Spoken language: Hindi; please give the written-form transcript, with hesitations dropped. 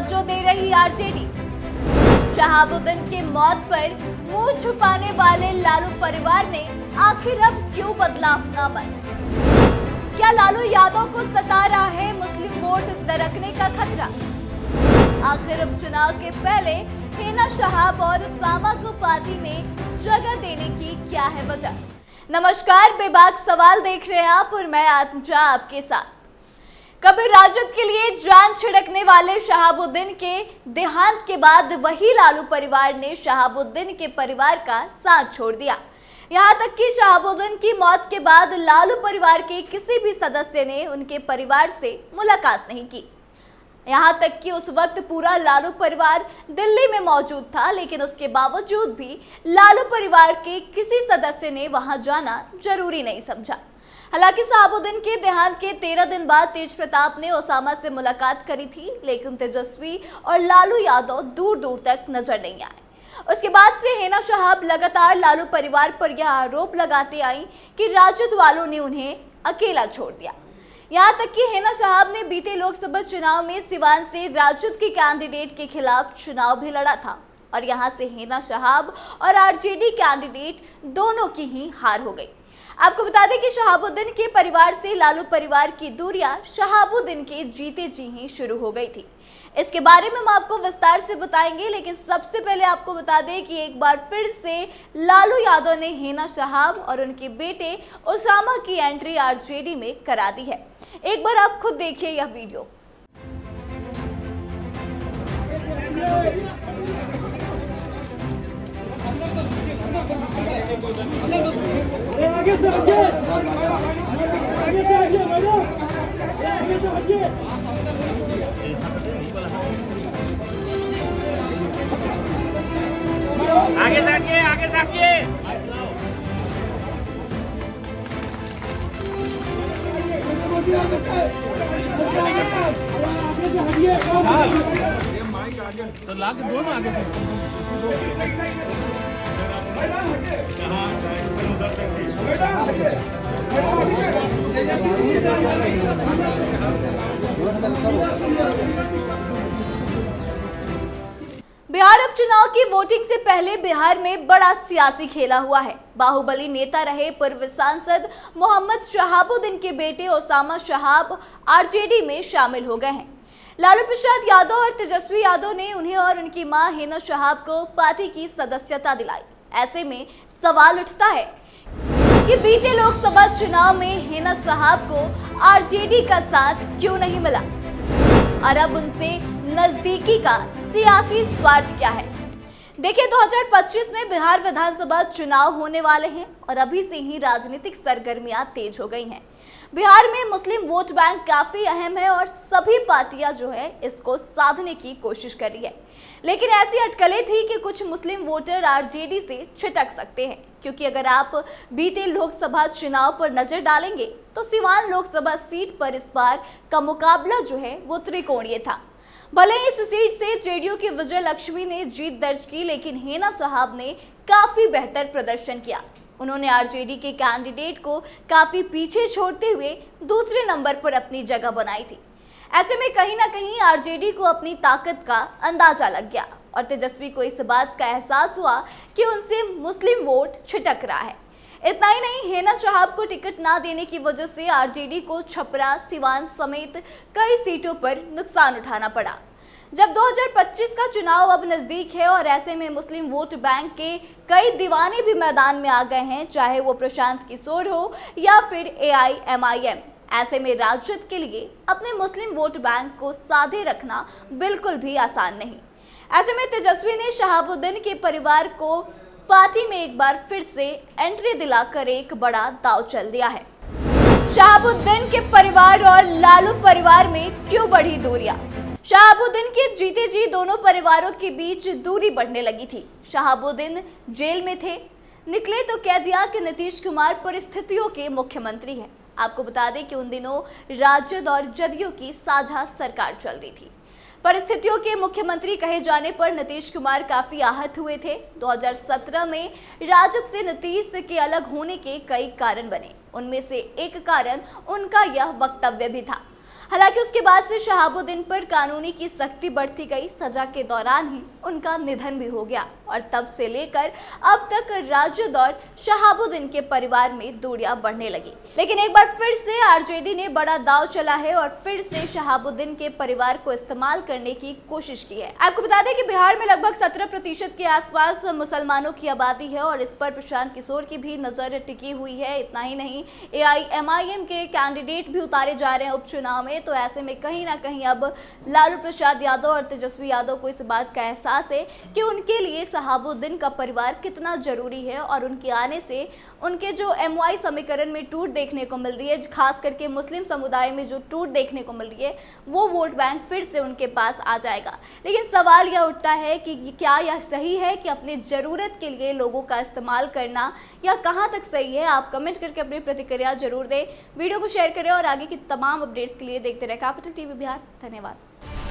तवज्जो दे रही आरजेडी। शहाबुद्दीन की मौत पर मुंह छुपाने वाले लालू परिवार ने आखिर अब क्यों बदला अपना मन? क्या लालू यादव को सता रहा है मुस्लिम वोट दरकने का खतरा? आखिर अब चुनाव के पहले हिना शहाब और उसामा को पार्टी में जगह देने की क्या है वजह? नमस्कार, बेबाक सवाल देख रहे हैं आप और मैं आत्मजा आपके साथ। कभी राजद के लिए जान छिड़कने वाले शहाबुद्दीन के देहांत के बाद वही लालू परिवार ने शहाबुद्दीन के परिवार का साथ छोड़ दिया। यहां तक कि शहाबुद्दीन की मौत के बाद लालू परिवार के किसी भी सदस्य ने उनके परिवार से मुलाकात नहीं की। यहां तक कि उस वक्त पूरा लालू परिवार दिल्ली में मौजूद था, लेकिन उसके बावजूद भी लालू परिवार के किसी सदस्य ने वहां जाना जरूरी नहीं समझा। हालांकि शहाबुद्दीन के देहांत के 13 दिन बाद तेज प्रताप ने उसामा से मुलाकात करी थी, लेकिन तेजस्वी और लालू यादव दूर दूर तक नजर नहीं आए। उसके बाद से हिना शहाब लगातार लालू परिवार पर यह आरोप लगाते आई कि राजद वालों ने उन्हें अकेला छोड़ दिया। यहाँ तक कि हिना शहाब ने बीते लोकसभा चुनाव में सिवान से राजद के कैंडिडेट के खिलाफ चुनाव भी लड़ा था और यहाँ से हिना शहाब और आरजेडी कैंडिडेट दोनों की ही हार हो गई। आपको बता दें कि शहाबुद्दीन के परिवार से लालू परिवार की दूरियां शहाबुद्दीन के जीते जी ही शुरू हो गई थी। इसके बारे में हम आपको विस्तार से बताएंगे, लेकिन सबसे पहले आपको बता दें कि एक बार फिर से लालू यादव ने हिना शहाब और उनके बेटे उसामा की एंट्री आरजेडी में करा दी है। एक बार आप खुद देखिए यह वीडियो। आगे से हटिए, आगे से हटिए मैडम, आगे से हटिए। आगे से हटिए, आगे से हटिए। तो ला के दो ना आगे से। बिहार उपचुनाव की वोटिंग से पहले बिहार में बड़ा सियासी खेला हुआ है। बाहुबली नेता रहे पूर्व सांसद मोहम्मद शहाबुद्दीन के बेटे उसामा शहाब आरजेडी में शामिल हो गए हैं। लालू प्रसाद यादव और तेजस्वी यादव ने उन्हें और उनकी मां हिना शहाब को पार्टी की सदस्यता दिलाई। ऐसे में सवाल उठता है कि बीते लोकसभा चुनाव में हिना शहाब को आरजेडी का साथ क्यों नहीं मिला और अब उनसे नजदीकी का सियासी स्वार्थ क्या है? देखिए, 2025 में बिहार विधानसभा चुनाव होने वाले हैं और अभी से ही राजनीतिक सरगर्मियां तेज हो गई हैं। बिहार में मुस्लिम वोट बैंक काफी अहम है और सभी पार्टियां जो है इसको साधने की कोशिश कर रही है, लेकिन ऐसी अटकलें थी कि कुछ मुस्लिम वोटर आरजेडी से छिटक सकते हैं, क्योंकि अगर आप बीते लोकसभा चुनाव पर नजर डालेंगे तो सिवान लोकसभा सीट पर इस बार का मुकाबला जो है वो त्रिकोणीय था। भले इस सीट से जेडीयू की विजय लक्ष्मी ने जीत दर्ज की, लेकिन हिना शहाब ने काफी बेहतर प्रदर्शन किया। उन्होंने आरजेडी के कैंडिडेट को काफी पीछे छोड़ते हुए दूसरे नंबर पर अपनी जगह बनाई थी। ऐसे में कहीं ना कहीं आरजेडी को अपनी ताकत का अंदाजा लग गया और तेजस्वी को इस बात का एहसास हुआ कि उनसे मुस्लिम वोट छिटक रहा है। इतना ही नहीं, हिना शहाब को टिकट ना देने की वजह से आरजेडी को छपरा, सिवान समेत कई सीटों पर नुकसान उठाना पड़ा। जब 2025 का चुनाव अब नजदीक है और ऐसे में मुस्लिम वोट बैंक के कई दीवाने भी मैदान में आ गए हैं, चाहे वो प्रशांत किशोर हो या फिर AIMIM। ऐसे में राजद के लिए अपने मुस्लिम वोट बैंक को साधे रखना बिल्कुल भी आसान नहीं। ऐसे में तेजस्वी ने शहाबुद्दीन के परिवार को पार्टी में एक बार फिर से एंट्री दिलाकर एक बड़ा दांव चल दिया है। शहाबुद्दीन के परिवार और लालू परिवार में क्यों बढ़ी दूरियां? शहाबुद्दीन के जीते जी दोनों परिवारों के बीच दूरी बढ़ने लगी थी। शहाबुद्दीन जेल में थे, निकले तो कह दिया कि नीतीश कुमार परिस्थितियों के मुख्यमंत्री हैं। आपको बता दें कि उन दिनों राजद और जदयू की साझा सरकार चल रही थी। परिस्थितियों के मुख्यमंत्री कहे जाने पर नीतीश कुमार काफी आहत हुए थे। 2017 में राजद से नीतीश के अलग होने के कई कारण बने, उनमें से एक कारण उनका यह वक्तव्य भी था। हालांकि उसके बाद से शहाबुद्दीन पर कानूनी की सख्ती बढ़ती गई। सजा के दौरान ही उनका निधन भी हो गया और तब से लेकर अब तक राजद और शहाबुद्दीन के परिवार में दूरियां बढ़ने लगी। लेकिन एक बार फिर से आरजेडी ने बड़ा दांव चला है और फिर से शहाबुद्दीन के परिवार को इस्तेमाल करने की कोशिश की है। आपको बता दें कि बिहार में लगभग 17% के आसपास मुसलमानों की आबादी है और इस पर प्रशांत किशोर की भी नजर टिकी हुई है। इतना ही नहीं, AIMIM के कैंडिडेट भी उतारे जा रहे हैं उपचुनाव में। तो ऐसे में कहीं ना कहीं अब लालू प्रसाद यादव और तेजस्वी यादव को इस बात का एहसास है कि उनके लिए शहाबुद्दीन का परिवार कितना जरूरी है और उनके आने से उनके जो MY समीकरण में टूट देखने को मिल रही है, खास करके मुस्लिम समुदाय में जो टूट देखने को मिल रही है, वो वोट बैंक फिर से उनके पास आ जाएगा। लेकिन सवाल यह उठता है कि क्या यह सही है कि अपनी जरूरत के लिए लोगों का इस्तेमाल करना, या कहां तक सही है? आप कमेंट करके अपनी प्रतिक्रिया जरूर दें, वीडियो को शेयर करें और आगे की तमाम अपडेट्स के लिए देखते रहे कैपिटल TV बिहार। धन्यवाद।